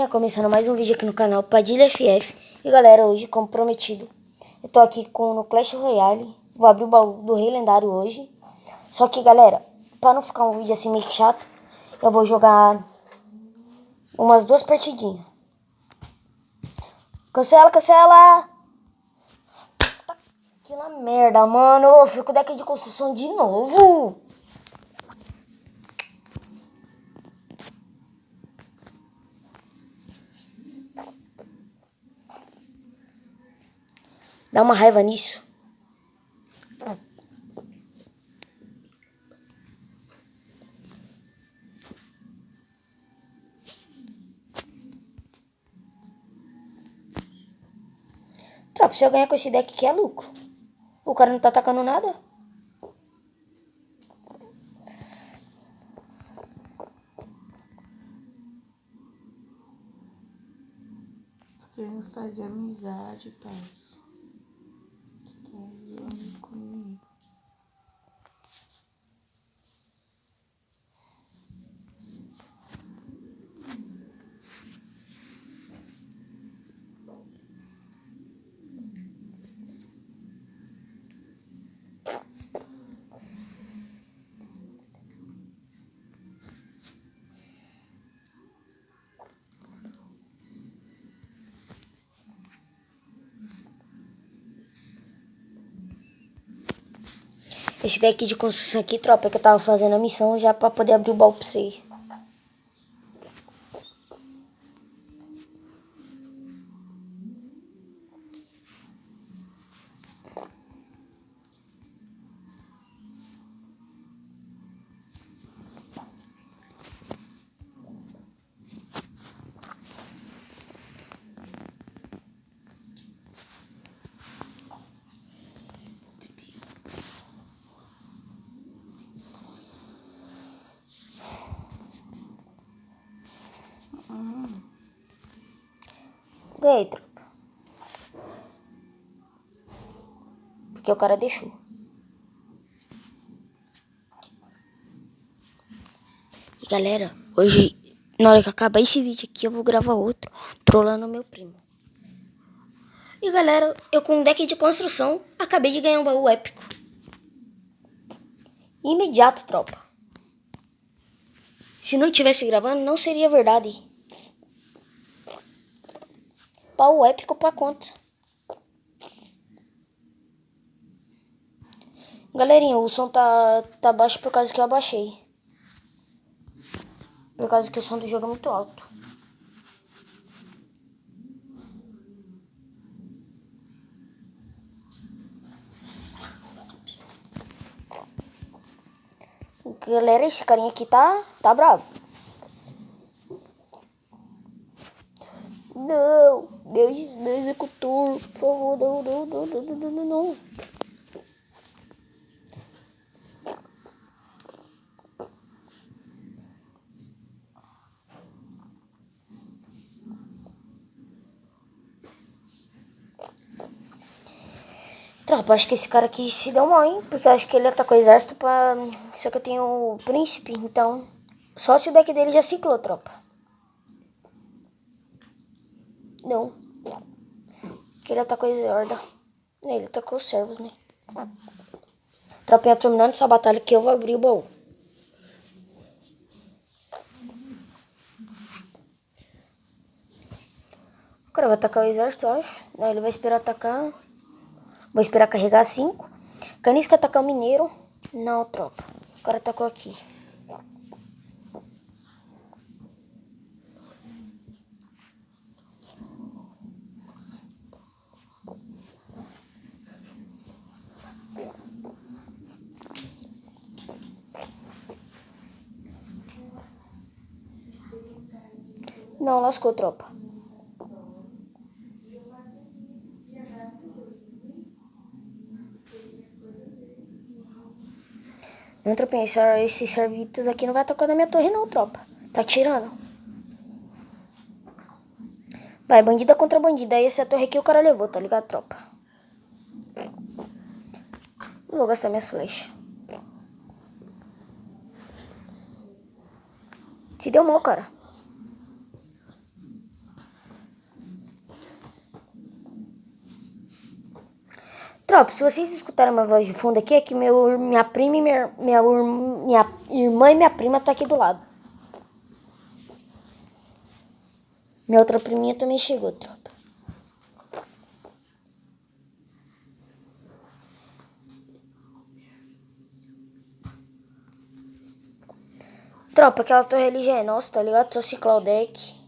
Começando mais um vídeo aqui no canal Padilha FF. E galera, hoje, como prometido, eu tô aqui no Clash Royale. Vou abrir o baú do Rei Lendário hoje. Só que galera, pra não ficar um vídeo assim meio chato, eu vou jogar umas 2 partidinhas. Cancela, cancela! Que na merda, mano. Eu fico com o deck de construção de novo. Dá uma raiva nisso. Tropa, se eu ganhar com esse deck aqui é lucro. O cara não tá atacando nada. Querendo fazer amizade, pai. Tá zoando comigo. Esse deck de construção aqui, tropa, é que eu tava fazendo a missão já pra poder abrir o baú pra vocês. Ganhei, tropa. Porque o cara deixou. E galera, hoje, na hora que acabar esse vídeo aqui, eu vou gravar outro, trollando meu primo. E galera, eu com um deck de construção, acabei de ganhar um baú épico. Imediato, tropa. Se não estivesse gravando, não seria verdade. Baú épico pra conta. Galerinha, o som tá baixo por causa que eu abaixei. Por causa que o som do jogo é muito alto. Galera, esse carinha aqui tá bravo. Não, meu executor, por favor, não. Tropa, acho que esse cara aqui se deu mal, hein? Porque eu acho que ele atacou o exército pra... Só que eu tenho o príncipe, então... Só se o deck dele já ciclou, tropa. Não. Que ele atacou a horda. Ele atacou os servos, né? Tropinha, terminando essa batalha que eu vou abrir o baú. O cara vai atacar o exército, eu acho. Aí ele vai esperar atacar. Vou esperar carregar 5. Canisca atacar o mineiro. Não, tropa. O cara atacou aqui. Não, lascou, tropa. Não, tropinha, esses servitos aqui não vai tocar na minha torre não, tropa. Tá tirando. Vai, bandida contra bandida. Aí essa torre aqui o cara levou, tá ligado, tropa? Não vou gastar minha flecha. Se deu mal, cara. Tropa, se vocês escutarem uma voz de fundo aqui, é que minha prima e minha irmã e minha prima tá aqui do lado. Minha outra priminha também chegou, tropa. Tropa, aquela torre ali já é nossa, tá ligado? Só ciclar o deck.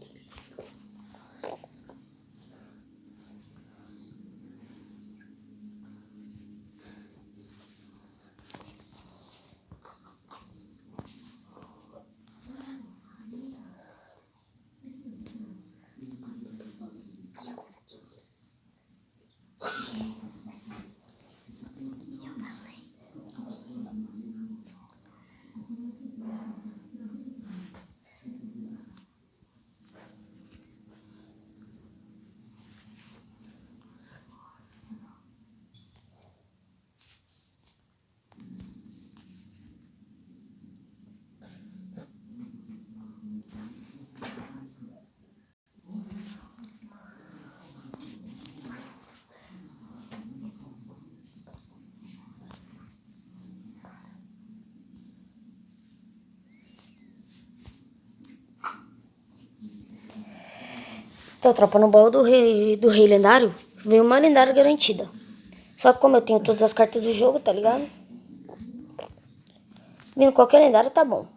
Então, tropa, no baú do rei lendário, veio uma lendária garantida. Só que como eu tenho todas as cartas do jogo, tá ligado? Vindo qualquer lendário tá bom.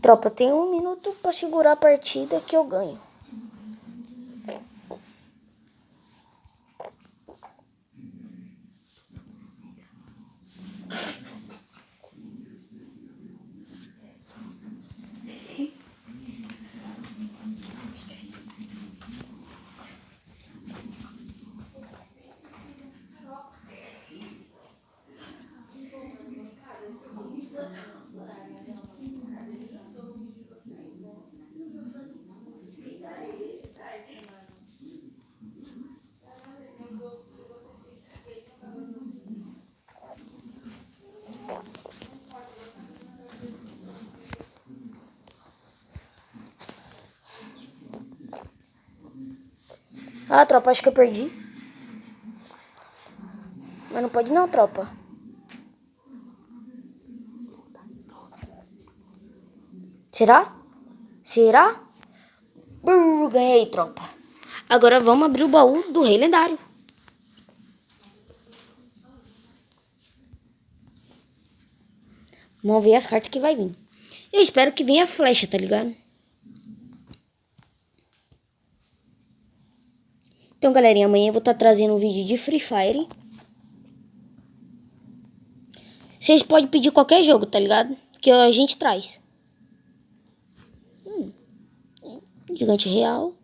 Tropa, tem 1 minuto pra segurar a partida que eu ganho. Ah, tropa, acho que eu perdi. Mas não pode não, tropa. Será? Será? Ganhei, tropa. Agora vamos abrir o baú do rei lendário. Vamos ver as cartas que vai vir. Eu espero que venha a flecha, tá ligado? Então, galerinha, amanhã eu vou estar trazendo um vídeo de Free Fire. Vocês podem pedir qualquer jogo, tá ligado? Que a gente traz. Gigante real.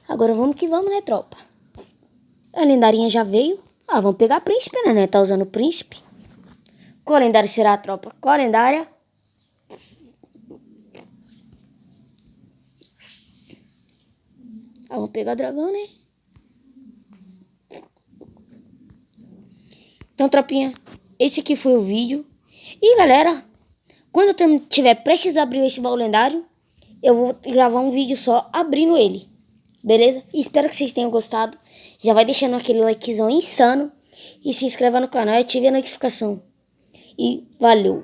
Agora vamos que vamos, né, tropa? A lendarinha já veio. Ah, vamos pegar a príncipe, né? Tá usando o príncipe. Qual lendária será a tropa? Qual lendária? Ah, vamos pegar o dragão, né? Então, tropinha, esse aqui foi o vídeo. E, galera, quando eu tiver prestes a abrir esse baú lendário, eu vou gravar um vídeo só abrindo ele. Beleza? E espero que vocês tenham gostado. Já vai deixando aquele likezão insano. E se inscreva no canal e ative a notificação. E valeu!